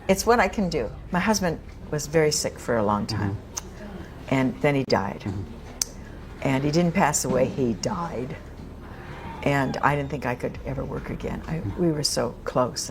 It's what I can do. My husband was very sick for a long time, and then he died. And he didn't pass away, he died. And I didn't think I could ever work again. We were so close.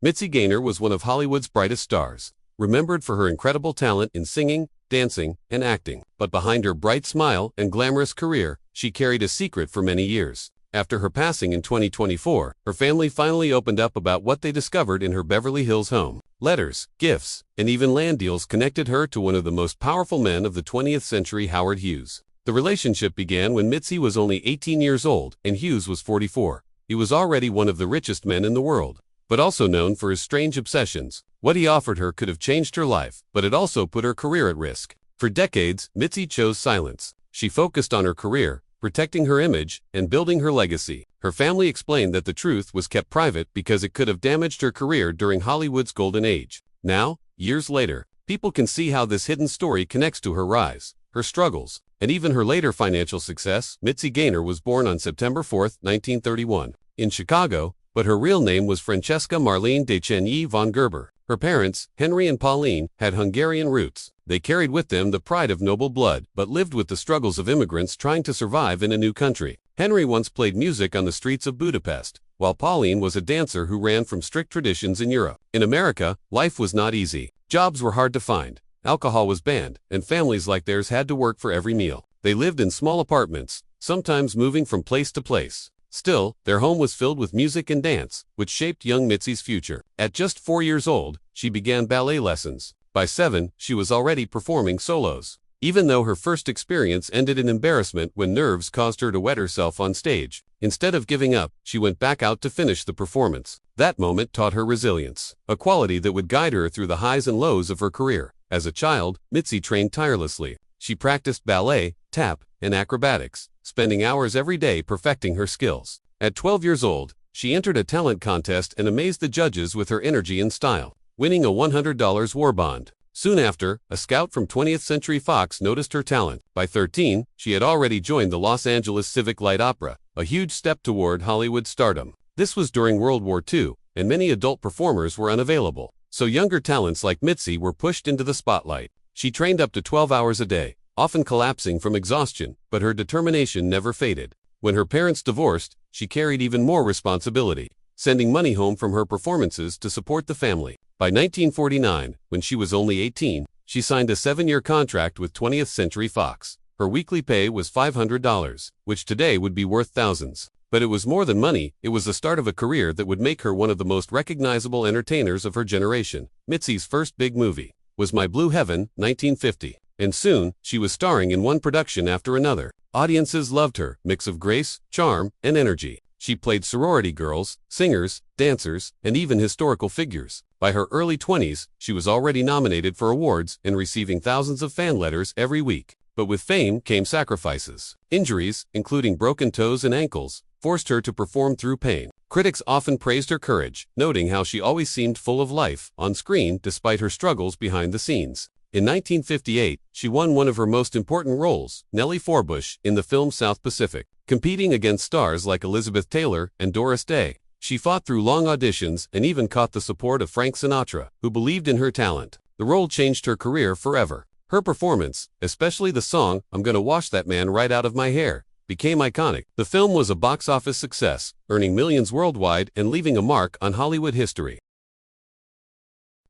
Mitzi Gaynor was one of Hollywood's brightest stars, remembered for her incredible talent in singing, dancing, and acting. But behind her bright smile and glamorous career, she carried a secret for many years. After her passing in 2024, her family finally opened up about what they discovered in her Beverly Hills home. Letters, gifts, and even land deals connected her to one of the most powerful men of the 20th century, Howard Hughes. The relationship began when Mitzi was only 18 years old and Hughes was 44. He was already one of the richest men in the world, but also known for his strange obsessions. What he offered her could have changed her life, but it also put her career at risk. For decades, Mitzi chose silence. She focused on her career, protecting her image, and building her legacy. Her family explained that the truth was kept private because it could have damaged her career during Hollywood's golden age. Now, years later, people can see how this hidden story connects to her rise, her struggles, and even her later financial success. Mitzi Gaynor was born on September 4, 1931, in Chicago, but her real name was Francesca Marlene de Cheney von Gerber. Her parents, Henry and Pauline, had Hungarian roots. They carried with them the pride of noble blood, but lived with the struggles of immigrants trying to survive in a new country. Henry once played music on the streets of Budapest, while Pauline was a dancer who ran from strict traditions in Europe. In America, life was not easy. Jobs were hard to find, alcohol was banned, and families like theirs had to work for every meal. They lived in small apartments, sometimes moving from place to place. Still, their home was filled with music and dance, which shaped young Mitzi's future. At just 4 years old, she began ballet lessons. By 7, she was already performing solos. Even though her first experience ended in embarrassment when nerves caused her to wet herself on stage, instead of giving up, she went back out to finish the performance. That moment taught her resilience, a quality that would guide her through the highs and lows of her career. As a child, Mitzi trained tirelessly. She practiced ballet, tap, and acrobatics, spending hours every day perfecting her skills. At 12 years old, she entered a talent contest and amazed the judges with her energy and style, winning a $100 war bond. Soon after, a scout from 20th Century Fox noticed her talent. By 13, she had already joined the Los Angeles Civic Light Opera, a huge step toward Hollywood stardom. This was during World War II, and many adult performers were unavailable, so younger talents like Mitzi were pushed into the spotlight. She trained up to 12 hours a day, often collapsing from exhaustion, but her determination never faded. When her parents divorced, she carried even more responsibility, sending money home from her performances to support the family. By 1949, when she was only 18, she signed a 7-year contract with 20th Century Fox. Her weekly pay was $500, which today would be worth thousands. But it was more than money, it was the start of a career that would make her one of the most recognizable entertainers of her generation. Mitzi's first big movie was My Blue Heaven, 1950. And soon, she was starring in one production after another. Audiences loved her mix of grace, charm, and energy. She played sorority girls, singers, dancers, and even historical figures. By her early 20s, she was already nominated for awards and receiving thousands of fan letters every week. But with fame came sacrifices. Injuries, including broken toes and ankles, forced her to perform through pain. Critics often praised her courage, noting how she always seemed full of life on screen despite her struggles behind the scenes. In 1958, she won one of her most important roles, Nellie Forbush, in the film South Pacific. Competing against stars like Elizabeth Taylor and Doris Day, she fought through long auditions and even caught the support of Frank Sinatra, who believed in her talent. The role changed her career forever. Her performance, especially the song, "I'm Gonna Wash That Man Right Out of My Hair," became iconic. The film was a box office success, earning millions worldwide and leaving a mark on Hollywood history.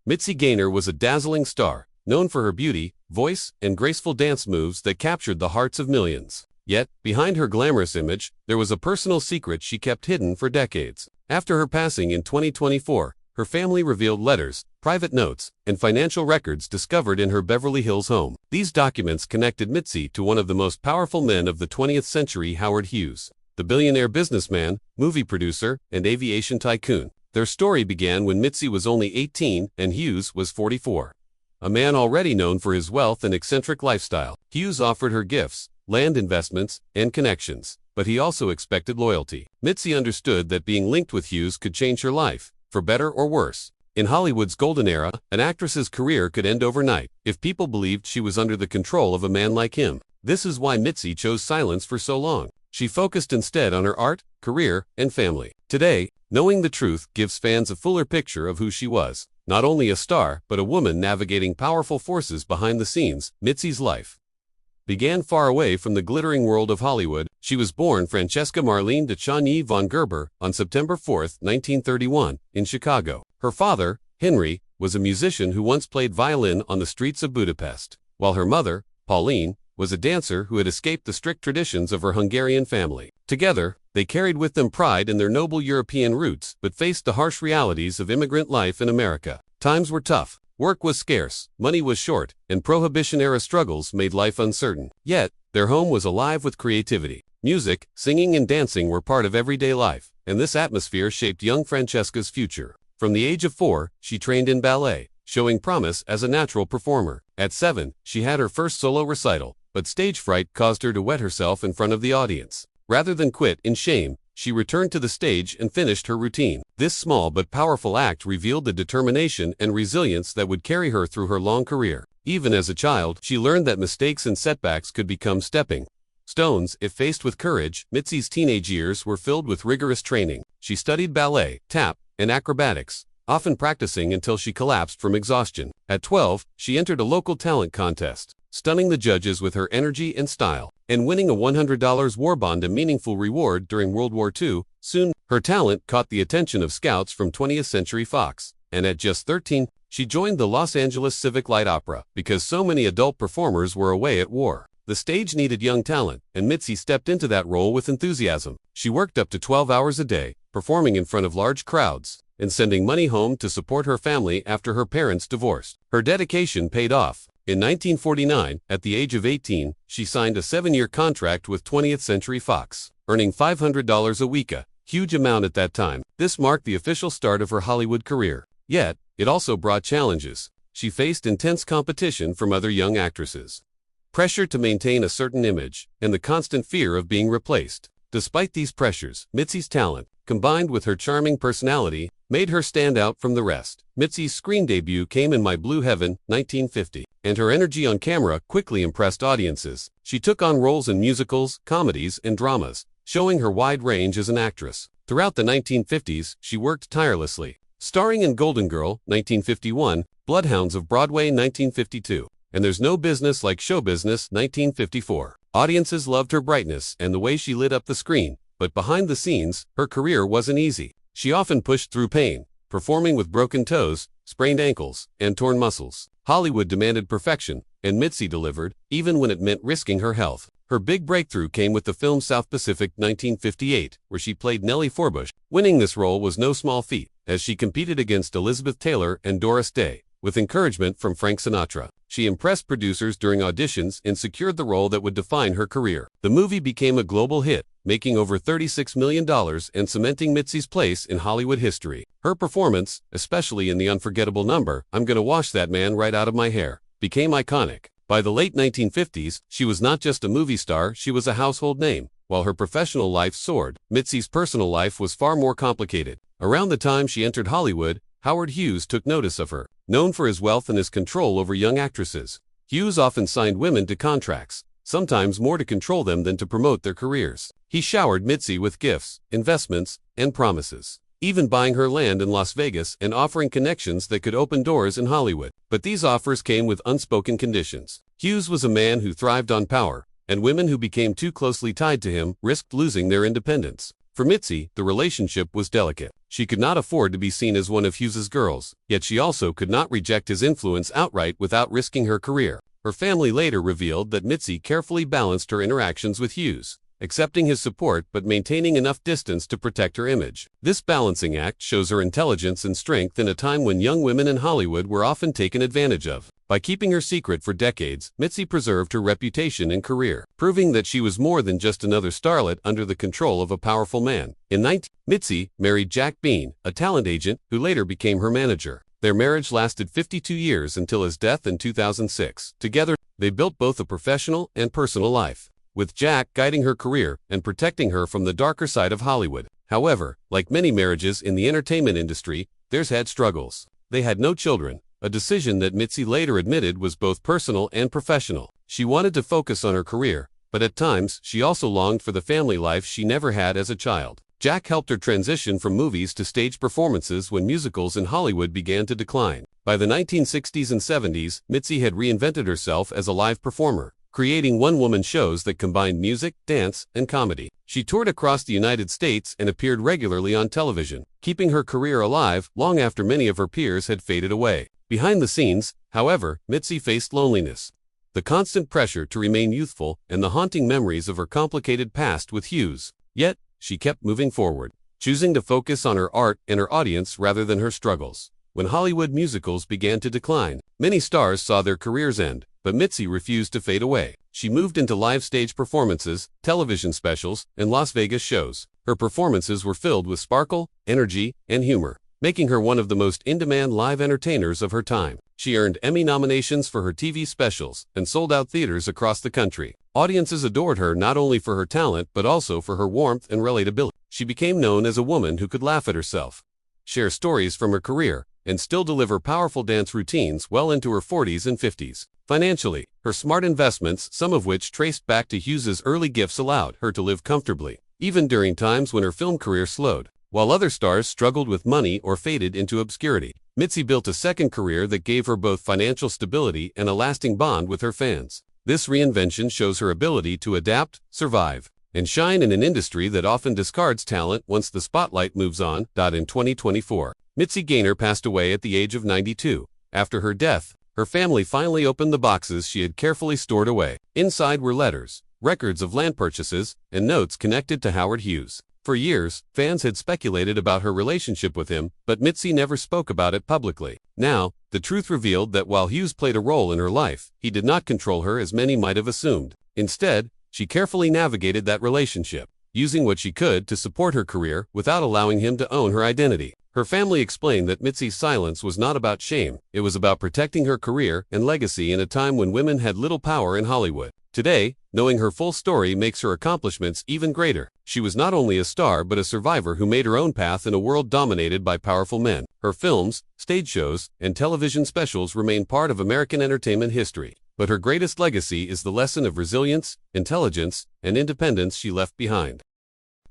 Mitzi Gaynor was a dazzling star, known for her beauty, voice, and graceful dance moves that captured the hearts of millions. Yet, behind her glamorous image, there was a personal secret she kept hidden for decades. After her passing in 2024, her family revealed letters, private notes, and financial records discovered in her Beverly Hills home. These documents connected Mitzi to one of the most powerful men of the 20th century, Howard Hughes, the billionaire businessman, movie producer, and aviation tycoon. Their story began when Mitzi was only 18 and Hughes was 44. A man already known for his wealth and eccentric lifestyle, Hughes offered her gifts, land investments, and connections, but he also expected loyalty. Mitzi understood that being linked with Hughes could change her life, for better or worse. In Hollywood's golden era, an actress's career could end overnight if people believed she was under the control of a man like him. This is why Mitzi chose silence for so long. She focused instead on her art, career, and family. Today, knowing the truth gives fans a fuller picture of who she was. Not only a star, but a woman navigating powerful forces behind the scenes. Mitzi's life began far away from the glittering world of Hollywood. She was born Francesca Marlene de Chagny von Gerber on September 4, 1931, in Chicago. Her father, Henry, was a musician who once played violin on the streets of Budapest, while her mother, Pauline, was a dancer who had escaped the strict traditions of her Hungarian family. Together, they carried with them pride in their noble European roots, but faced the harsh realities of immigrant life in America. Times were tough. Work was scarce, money was short, and Prohibition-era struggles made life uncertain. Yet, their home was alive with creativity. Music, singing, and dancing were part of everyday life, and this atmosphere shaped young Francesca's future. From the age of 4, she trained in ballet, showing promise as a natural performer. At 7, she had her first solo recital, but stage fright caused her to wet herself in front of the audience. Rather than quit in shame, she returned to the stage and finished her routine. This small but powerful act revealed the determination and resilience that would carry her through her long career. Even as a child, she learned that mistakes and setbacks could become stepping stones if faced with courage. Mitzi's teenage years were filled with rigorous training. She studied ballet, tap, and acrobatics, often practicing until she collapsed from exhaustion. At 12, she entered a local talent contest, stunning the judges with her energy and style, and winning a $100 war bond, a meaningful reward during World War II. Soon, her talent caught the attention of scouts from 20th Century Fox, and at just 13, she joined the Los Angeles Civic Light Opera because so many adult performers were away at war. The stage needed young talent, and Mitzi stepped into that role with enthusiasm. She worked up to 12 hours a day, performing in front of large crowds, and sending money home to support her family after her parents divorced. Her dedication paid off. In 1949, at the age of 18, she signed a 7-year contract with 20th Century Fox, earning $500 a week, a huge amount at that time. This marked the official start of her Hollywood career. Yet, it also brought challenges. She faced intense competition from other young actresses, pressure to maintain a certain image, and the constant fear of being replaced. Despite these pressures, Mitzi's talent, combined with her charming personality, made her stand out from the rest. Mitzi's screen debut came in My Blue Heaven, 1950, and her energy on camera quickly impressed audiences. She took on roles in musicals, comedies, and dramas, showing her wide range as an actress. Throughout the 1950s, she worked tirelessly, starring in Golden Girl, 1951, Bloodhounds of Broadway, 1952, and There's No Business Like Show Business, 1954. Audiences loved her brightness and the way she lit up the screen, but behind the scenes, her career wasn't easy. She often pushed through pain, performing with broken toes, sprained ankles, and torn muscles. Hollywood demanded perfection, and Mitzi delivered, even when it meant risking her health. Her big breakthrough came with the film South Pacific, 1958, where she played Nellie Forbush. Winning this role was no small feat, as she competed against Elizabeth Taylor and Doris Day. With encouragement from Frank Sinatra, she impressed producers during auditions and secured the role that would define her career. The movie became a global hit, making over $36 million and cementing Mitzi's place in Hollywood history. Her performance, especially in the unforgettable number, I'm Gonna Wash That Man Right Out of My Hair, became iconic. By the late 1950s, she was not just a movie star, she was a household name. While her professional life soared, Mitzi's personal life was far more complicated. Around the time she entered Hollywood, Howard Hughes took notice of her. Known for his wealth and his control over young actresses, Hughes often signed women to contracts, sometimes more to control them than to promote their careers. He showered Mitzi with gifts, investments, and promises, even buying her land in Las Vegas and offering connections that could open doors in Hollywood. But these offers came with unspoken conditions. Hughes was a man who thrived on power, and women who became too closely tied to him risked losing their independence. For Mitzi, the relationship was delicate. She could not afford to be seen as one of Hughes's girls, yet she also could not reject his influence outright without risking her career. Her family later revealed that Mitzi carefully balanced her interactions with Hughes, accepting his support but maintaining enough distance to protect her image. This balancing act shows her intelligence and strength in a time when young women in Hollywood were often taken advantage of. By keeping her secret for decades, Mitzi preserved her reputation and career, proving that she was more than just another starlet under the control of a powerful man. In 19, Mitzi married Jack Bean, a talent agent who later became her manager. Their marriage lasted 52 years until his death in 2006. Together, they built both a professional and personal life, with Jack guiding her career and protecting her from the darker side of Hollywood. However, like many marriages in the entertainment industry, theirs had struggles. They had no children, a decision that Mitzi later admitted was both personal and professional. She wanted to focus on her career, but at times she also longed for the family life she never had as a child. Jack helped her transition from movies to stage performances when musicals in Hollywood began to decline. By the 1960s and 70s, Mitzi had reinvented herself as a live performer, creating one-woman shows that combined music, dance, and comedy. She toured across the United States and appeared regularly on television, keeping her career alive long after many of her peers had faded away. Behind the scenes, however, Mitzi faced loneliness, the constant pressure to remain youthful, and the haunting memories of her complicated past with Hughes. Yet, she kept moving forward, choosing to focus on her art and her audience rather than her struggles. When Hollywood musicals began to decline, many stars saw their careers end, but Mitzi refused to fade away. She moved into live stage performances, television specials, and Las Vegas shows. Her performances were filled with sparkle, energy, and humor, making her one of the most in-demand live entertainers of her time. She earned Emmy nominations for her TV specials and sold out theaters across the country. Audiences adored her not only for her talent but also for her warmth and relatability. She became known as a woman who could laugh at herself, share stories from her career, and still deliver powerful dance routines well into her 40s and 50s. Financially, her smart investments, some of which traced back to Hughes's early gifts, allowed her to live comfortably, even during times when her film career slowed. While other stars struggled with money or faded into obscurity, Mitzi built a second career that gave her both financial stability and a lasting bond with her fans. This reinvention shows her ability to adapt, survive, and shine in an industry that often discards talent once the spotlight moves on. In 2024, Mitzi Gaynor passed away at the age of 92. After her death, her family finally opened the boxes she had carefully stored away. Inside were letters, records of land purchases, and notes connected to Howard Hughes. For years, fans had speculated about her relationship with him, but Mitzi never spoke about it publicly. Now, the truth revealed that while Hughes played a role in her life, he did not control her as many might have assumed. Instead, she carefully navigated that relationship, using what she could to support her career without allowing him to own her identity. Her family explained that Mitzi's silence was not about shame, it was about protecting her career and legacy in a time when women had little power in Hollywood. Today, knowing her full story makes her accomplishments even greater. She was not only a star but a survivor who made her own path in a world dominated by powerful men. Her films, stage shows, and television specials remain part of American entertainment history. But her greatest legacy is the lesson of resilience, intelligence, and independence she left behind.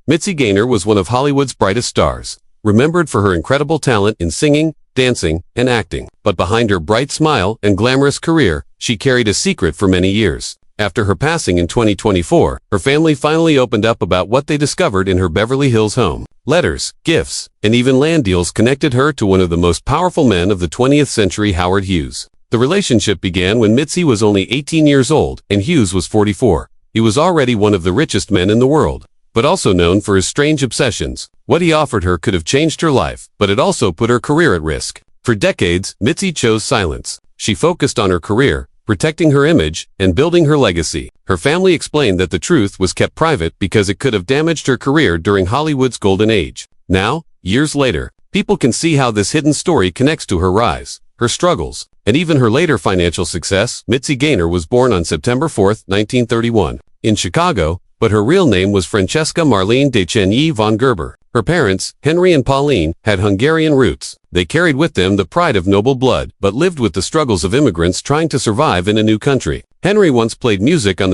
Mitzi Gaynor was one of Hollywood's brightest stars, remembered for her incredible talent in singing, dancing, and acting. But behind her bright smile and glamorous career, she carried a secret for many years. After her passing in 2024, her family finally opened up about what they discovered in her Beverly Hills home. Letters, gifts, and even land deals connected her to one of the most powerful men of the 20th century, Howard Hughes. The relationship began when Mitzi was only 18 years old and Hughes was 44. He was already one of the richest men in the world, but also known for his strange obsessions. What he offered her could have changed her life, but it also put her career at risk. For decades, Mitzi chose silence. She focused on her career, protecting her image, and building her legacy. Her family explained that the truth was kept private because it could have damaged her career during Hollywood's golden age. Now, years later, people can see how this hidden story connects to her rise, her struggles, and even her later financial success. Mitzi Gaynor was born on September 4, 1931, in Chicago, but her real name was Francesca Marlene de Cheney von Gerber. Her parents, Henry and Pauline, had Hungarian roots. They carried with them the pride of noble blood, but lived with the struggles of immigrants trying to survive in a new country. Henry once played music on the